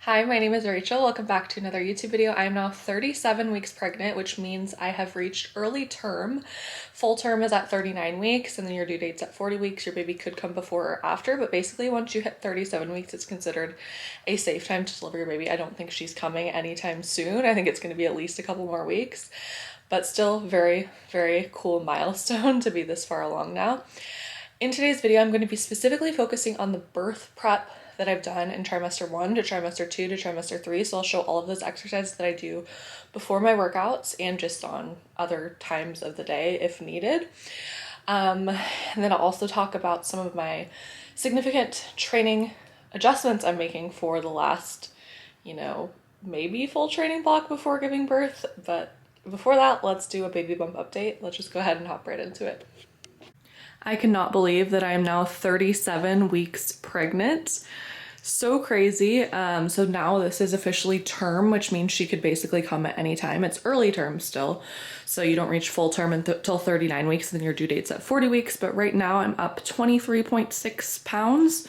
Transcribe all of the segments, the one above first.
Hi, my name is Rachel. Welcome back to another YouTube video. I am now 37 weeks pregnant, which means I have reached early term. Full term is at 39 weeks, and then your due date's at 40 weeks. Your baby could come before or after, but basically once you hit 37 weeks, it's considered a safe time to deliver your baby. I don't think she's coming anytime soon. I think it's going to be at least a couple more weeks, but still very, very cool milestone to be this far along now. In today's video, I'm going to be specifically focusing on the birth prep that I've done in trimester 1 to trimester 2 to trimester 3. So I'll show all of those exercises that I do before my workouts and just on other times of the day if needed. And then I'll also talk about some of my significant training adjustments I'm making for the last, maybe full training block before giving birth. But before that, let's do a baby bump update. Let's just go ahead and hop right into it. I cannot believe that I am now 37 weeks pregnant. So crazy. So now this is officially term, which means she could basically come at any time. It's early term still, so you don't reach full term until 39 weeks, and then your due date's at 40 weeks. But right now I'm up 23.6 pounds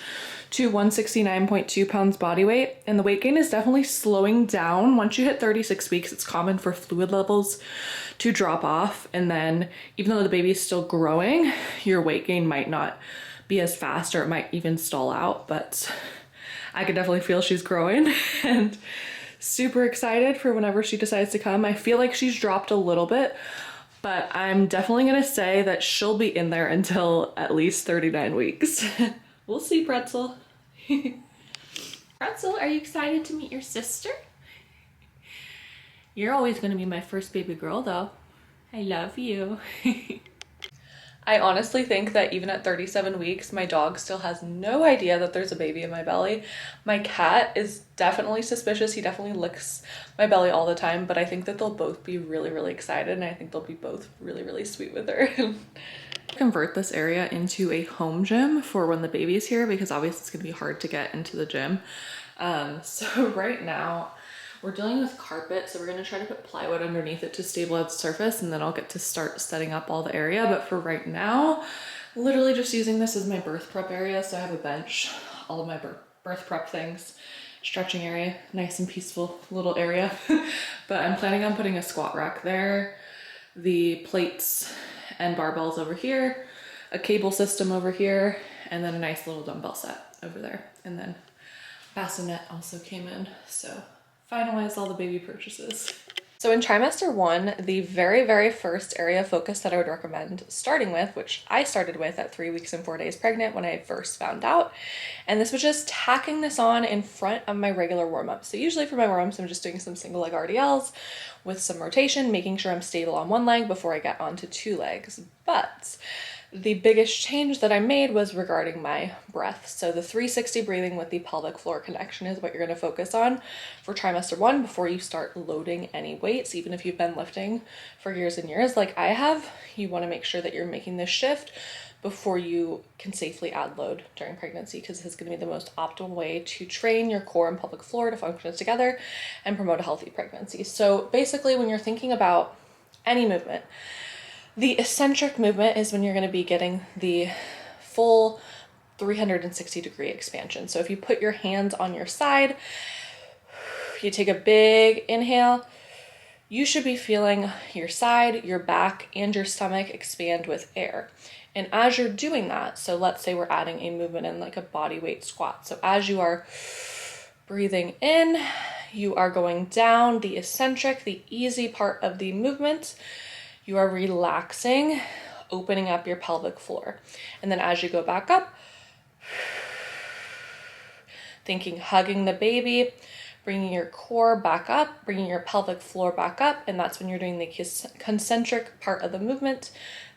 to 169.2 pounds body weight, and the weight gain is definitely slowing down. Once you hit 36 weeks, it's common for fluid levels to drop off, and then even though the baby is still growing, your weight gain might not be as fast, or it might even stall out. But I could definitely feel she's growing and super excited for whenever she decides to come. I feel like she's dropped a little bit, but I'm definitely gonna say that she'll be in there until at least 39 weeks. We'll see, Pretzel. Pretzel, are you excited to meet your sister? You're always gonna be my first baby girl though. I love you. I honestly think that even at 37 weeks, my dog still has no idea that there's a baby in my belly. My cat is definitely suspicious. He definitely licks my belly all the time, but I think that they'll both be really, really excited, and I think they'll be both really, really sweet with her. Convert this area into a home gym for when the baby's here, because obviously it's gonna be hard to get into the gym. So right now, we're dealing with carpet, so we're gonna try to put plywood underneath it to stabilize the surface, and then I'll get to start setting up all the area. But for right now, literally just using this as my birth prep area. So I have a bench, all of my birth prep things, stretching area, nice and peaceful little area. But I'm planning on putting a squat rack there, the plates and barbells over here, a cable system over here, and then a nice little dumbbell set over there. And then bassinet also came in, so finalize all the baby purchases. So in trimester 1, the very, very first area of focus that I would recommend starting with, which I started with at 3 weeks and 4 days pregnant when I first found out, and this was just tacking this on in front of my regular warm-up. So usually for my warm-ups, I'm just doing some single leg RDLs with some rotation, making sure I'm stable on one leg before I get onto 2 legs. But the biggest change that I made was regarding my breath. So the 360 breathing with the pelvic floor connection is what you're going to focus on for trimester 1 before you start loading any weights. Even if you've been lifting for years and years like I have, you want to make sure that you're making this shift before you can safely add load during pregnancy, because this is going to be the most optimal way to train your core and pelvic floor to function together and promote a healthy pregnancy. So basically, when you're thinking about any movement, the eccentric movement is when you're going to be getting the full 360-degree expansion. So if you put your hands on your side, you take a big inhale, you should be feeling your side, your back, and your stomach expand with air. And as you're doing that, so let's say we're adding a movement in like a body weight squat. So as you are breathing in, you are going down the eccentric, the easy part of the movement. You are relaxing, opening up your pelvic floor. And then as you go back up, thinking hugging the baby, bringing your core back up, bringing your pelvic floor back up. And that's when you're doing the concentric part of the movement,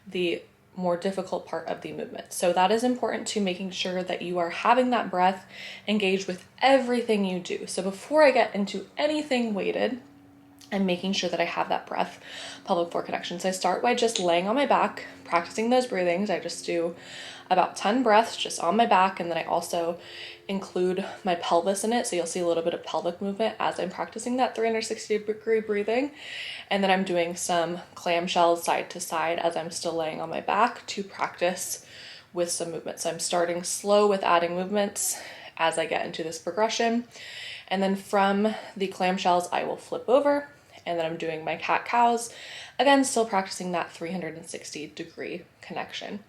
the more difficult part of the movement. So that is important to making sure that you are having that breath engaged with everything you do. So before I get into anything weighted, I'm making sure that I have that breath pelvic floor connection. So I start by just laying on my back, practicing those breathings. I just do about 10 breaths just on my back, and then I also include my pelvis in it. So you'll see a little bit of pelvic movement as I'm practicing that 360-degree breathing. And then I'm doing some clamshells side to side as I'm still laying on my back to practice with some movement. So I'm starting slow with adding movements as I get into this progression. And then from the clamshells, I will flip over, and then I'm doing my cat-cows. Again, still practicing that 360-degree connection.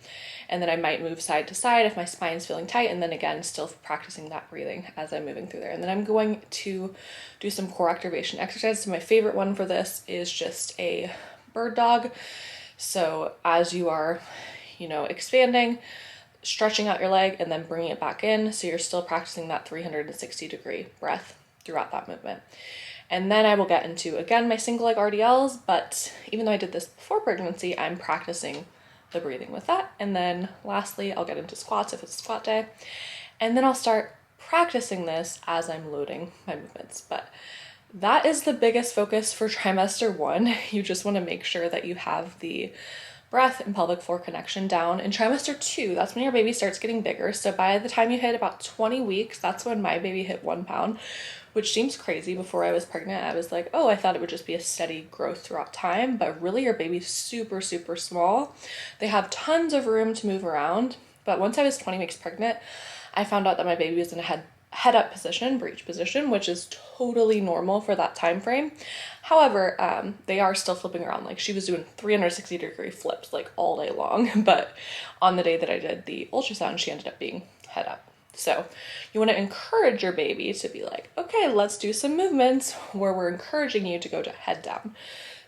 And then I might move side to side if my spine's feeling tight, and then again, still practicing that breathing as I'm moving through there. And then I'm going to do some core activation exercises. So my favorite one for this is just a bird dog. So as you are, expanding, stretching out your leg and then bringing it back in, so you're still practicing that 360-degree breath throughout that movement. And then I will get into, again, my single leg RDLs, but even though I did this before pregnancy, I'm practicing the breathing with that. And then lastly, I'll get into squats if it's a squat day. And then I'll start practicing this as I'm loading my movements. But that is the biggest focus for trimester 1. You just want to make sure that you have the breath and pelvic floor connection down. In trimester 2, that's when your baby starts getting bigger. So by the time you hit about 20 weeks, that's when my baby hit 1 pound, which seems crazy. Before I was pregnant, I was like, oh, I thought it would just be a steady growth throughout time, but really your baby's super, super small. They have tons of room to move around. But once I was 20 weeks pregnant, I found out that my baby was in a head up position, breech position, which is totally normal for that time frame. However, they are still flipping around. Like, she was doing 360-degree flips like all day long, but on the day that I did the ultrasound, she ended up being head up. So you want to encourage your baby to be like, okay, let's do some movements where we're encouraging you to go to head down.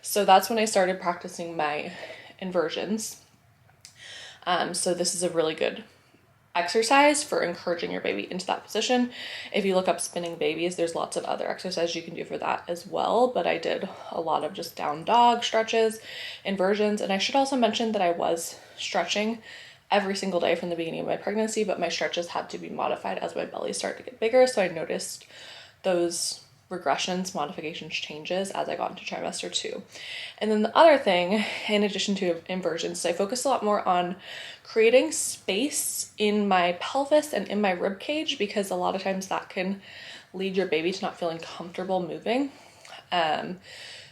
So that's when I started practicing my inversions. So this is a really good exercise for encouraging your baby into that position. If you look up spinning babies, there's lots of other exercises you can do for that as well, but I did a lot of just down dog stretches, inversions, and I should also mention that I was stretching every single day from the beginning of my pregnancy, but my stretches had to be modified as my belly started to get bigger, so I noticed those regressions, modifications, changes as I got into trimester 2. And then the other thing, in addition to inversions, I focus a lot more on creating space in my pelvis and in my rib cage, because a lot of times that can lead your baby to not feeling comfortable moving.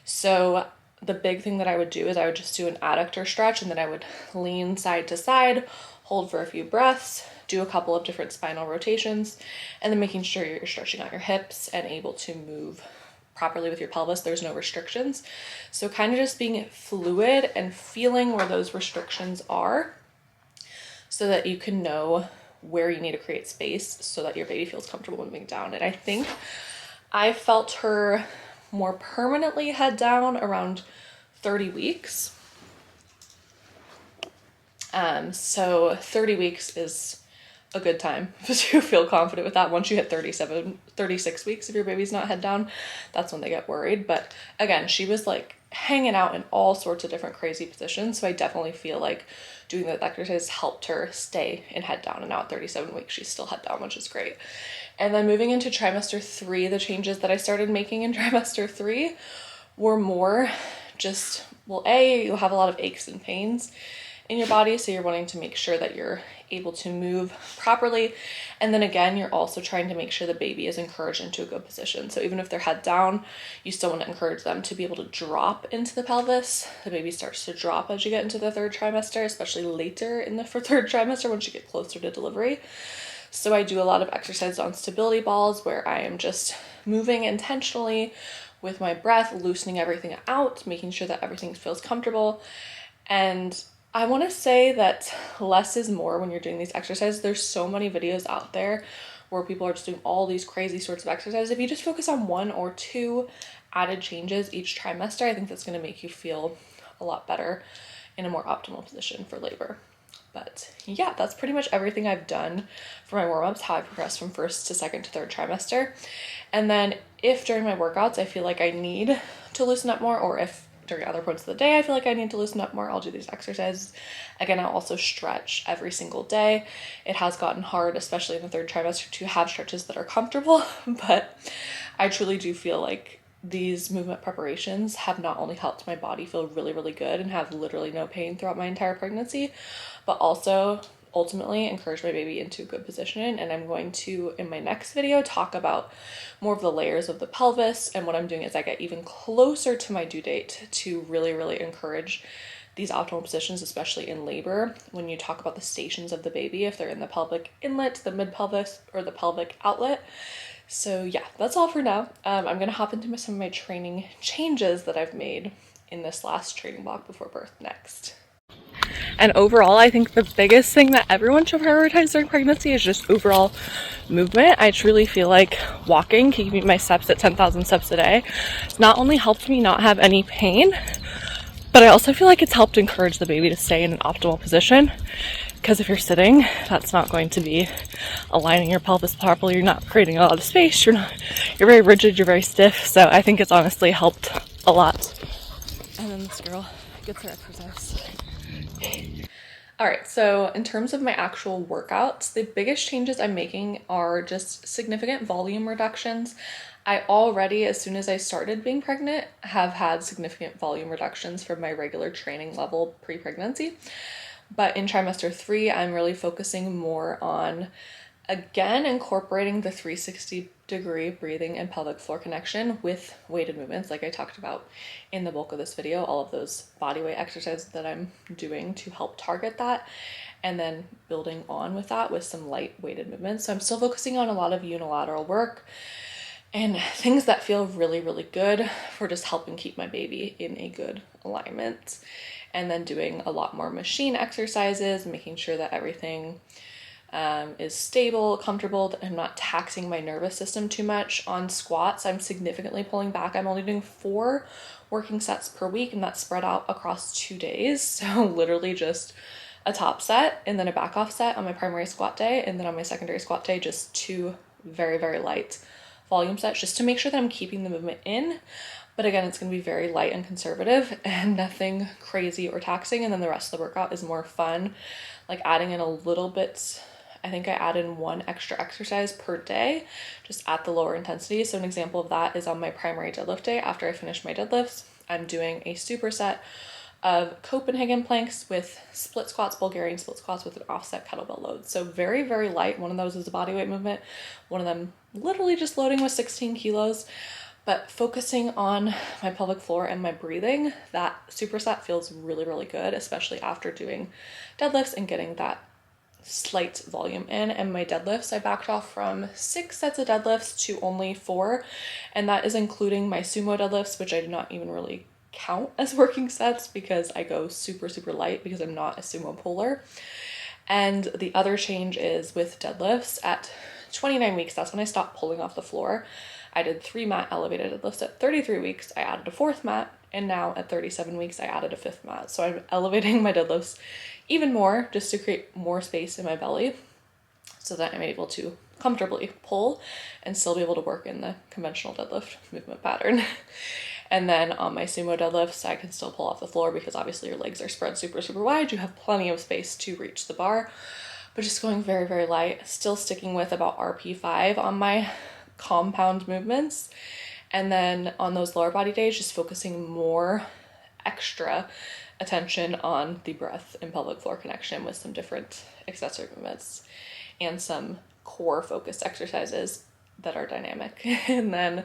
So the big thing that I would do is I would just do an adductor stretch, and then I would lean side to side, hold for a few breaths, do a couple of different spinal rotations, and then making sure you're stretching out your hips and able to move properly with your pelvis. There's no restrictions. So kind of just being fluid and feeling where those restrictions are so that you can know where you need to create space so that your baby feels comfortable moving down. And I think I felt her more permanently head down around 30 weeks. So 30 weeks is a good time to feel confident with that. Once you hit 36 weeks, if your baby's not head down, that's when they get worried. But again, she was like hanging out in all sorts of different crazy positions. So I definitely feel like doing that exercise helped her stay in head down. And now at 37 weeks, she's still head down, which is great. And then moving into trimester 3, the changes that I started making in trimester 3 were more just, well, you'll have a lot of aches and pains in your body, so you're wanting to make sure that you're able to move properly. And then again, you're also trying to make sure the baby is encouraged into a good position. So even if they're head down, you still want to encourage them to be able to drop into the pelvis. The baby starts to drop as you get into the 3rd trimester, especially later in the 3rd trimester once you get closer to delivery. So I do a lot of exercises on stability balls where I am just moving intentionally with my breath, loosening everything out, making sure that everything feels comfortable. And I want to say that less is more when you're doing these exercises. There's so many videos out there where people are just doing all these crazy sorts of exercises. If you just focus on 1 or 2 added changes each trimester, I think that's going to make you feel a lot better in a more optimal position for labor. But yeah, that's pretty much everything I've done for my warm-ups, how I progressed from 1st to 2nd to 3rd trimester. And then if during my workouts I feel like I need to loosen up more, or if during other points of the day I feel like I need to loosen up more, I'll do these exercises. Again, I'll also stretch every single day. It has gotten hard, especially in the 3rd trimester, to have stretches that are comfortable, but I truly do feel like these movement preparations have not only helped my body feel really, really good and have literally no pain throughout my entire pregnancy, but also ultimately encourage my baby into a good position. And I'm going to, in my next video, talk about more of the layers of the pelvis. And what I'm doing is I get even closer to my due date to really, really encourage these optimal positions, especially in labor. When you talk about the stations of the baby, if they're in the pelvic inlet, the mid pelvis, or the pelvic outlet, So yeah, that's all for now. I'm gonna hop into some of my training changes that I've made in this last training block before birth next. And overall, I think the biggest thing that everyone should prioritize during pregnancy is just overall movement. I truly feel like walking, keeping my steps at 10,000 steps a day, it's not only helped me not have any pain, but I also feel like it's helped encourage the baby to stay in an optimal position. Because if you're sitting, that's not going to be aligning your pelvis properly. You're not creating a lot of space. You're very rigid. You're very stiff. So I think it's honestly helped a lot. And then this girl gets her exercise. All right, so in terms of my actual workouts, the biggest changes I'm making are just significant volume reductions. I already, as soon as I started being pregnant, have had significant volume reductions from my regular training level pre-pregnancy. But in trimester 3, I'm really focusing more on, again, incorporating the 360-degree breathing and pelvic floor connection with weighted movements, like I talked about in the bulk of this video, all of those bodyweight exercises that I'm doing to help target that, and then building on with that with some light weighted movements. So I'm still focusing on a lot of unilateral work and things that feel really, really good for just helping keep my baby in a good alignment. And then doing a lot more machine exercises, making sure that everything is stable, comfortable, that I'm not taxing my nervous system too much. On squats, I'm significantly pulling back. I'm only doing 4 working sets per week, and that's spread out across 2 days. So literally just a top set and then a back off set on my primary squat day, and then on my secondary squat day, just 2 very, very light volume sets, just to make sure that I'm keeping the movement in. But again, it's going to be very light and conservative and nothing crazy or taxing. And then the rest of the workout is more fun, like adding in a little bit. I think I add in 1 extra exercise per day, just at the lower intensity. So an example of that is on my primary deadlift day. After I finish my deadlifts, I'm doing a superset of Copenhagen planks with split squats, Bulgarian split squats with an offset kettlebell load. So very, very light. One of those is a bodyweight movement. One of them literally just loading with 16 kilos. But focusing on my pelvic floor and my breathing, that superset feels really, really good, especially after doing deadlifts and getting that slight volume in. And my deadlifts, I backed off from 6 sets of deadlifts to only 4. And that is including my sumo deadlifts, which I did not even really count as working sets because I go super, super light because I'm not a sumo puller. And the other change is with deadlifts at 29 weeks, that's when I stopped pulling off the floor. I did 3 mat elevated deadlifts. At 33 weeks, I added a 4th mat, and now at 37 weeks, I added a 5th mat. So I'm elevating my deadlifts even more just to create more space in my belly so that I'm able to comfortably pull and still be able to work in the conventional deadlift movement pattern. And then on my sumo deadlifts, I can still pull off the floor because obviously your legs are spread super, super wide. You have plenty of space to reach the bar, but just going very, very light, still sticking with about RP5 on my compound movements. And then on those lower body days, just focusing more extra attention on the breath and pelvic floor connection with some different accessory movements and some core focused exercises that are dynamic. And then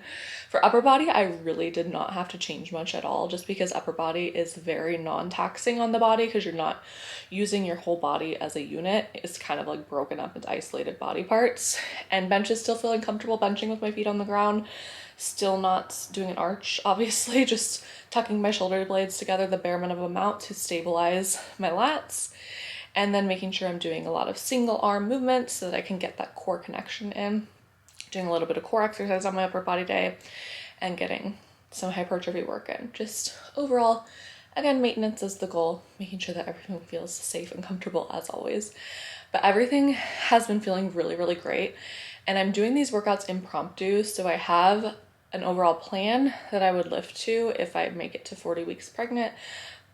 for upper body, I really did not have to change much at all, just because upper body is very non-taxing on the body because you're not using your whole body as a unit. It's kind of like broken up into isolated body parts. And bench is still feeling comfortable benching with my feet on the ground, still not doing an arch, obviously, just tucking my shoulder blades together the bare minimum amount to stabilize my lats. And then making sure I'm doing a lot of single arm movements so that I can get that core connection in. Doing a little bit of core exercise on my upper body day and getting some hypertrophy work in. Just overall, again, maintenance is the goal, making sure that everything feels safe and comfortable as always. But everything has been feeling really, really great. And I'm doing these workouts impromptu, so I have an overall plan that I would lift to if I make it to 40 weeks pregnant.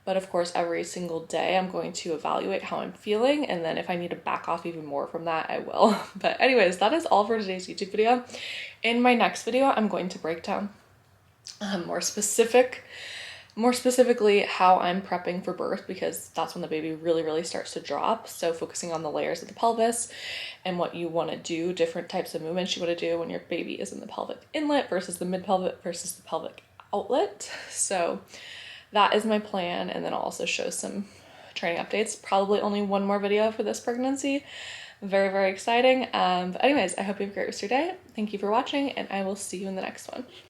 But of course, every single day I'm going to evaluate how I'm feeling. And then if I need to back off even more from that, I will. But anyways, that is all for today's YouTube video. In my next video, I'm going to break down more specifically how I'm prepping for birth, because that's when the baby really, really starts to drop. So focusing on the layers of the pelvis and what you want to do, different types of movements you want to do when your baby is in the pelvic inlet versus the mid-pelvic versus the pelvic outlet. So that is my plan. And then I'll also show some training updates. Probably only one more video for this pregnancy, Very, very exciting. But anyways, I hope you have a great rest of your day. Thank you for watching, and I will see you in the next one.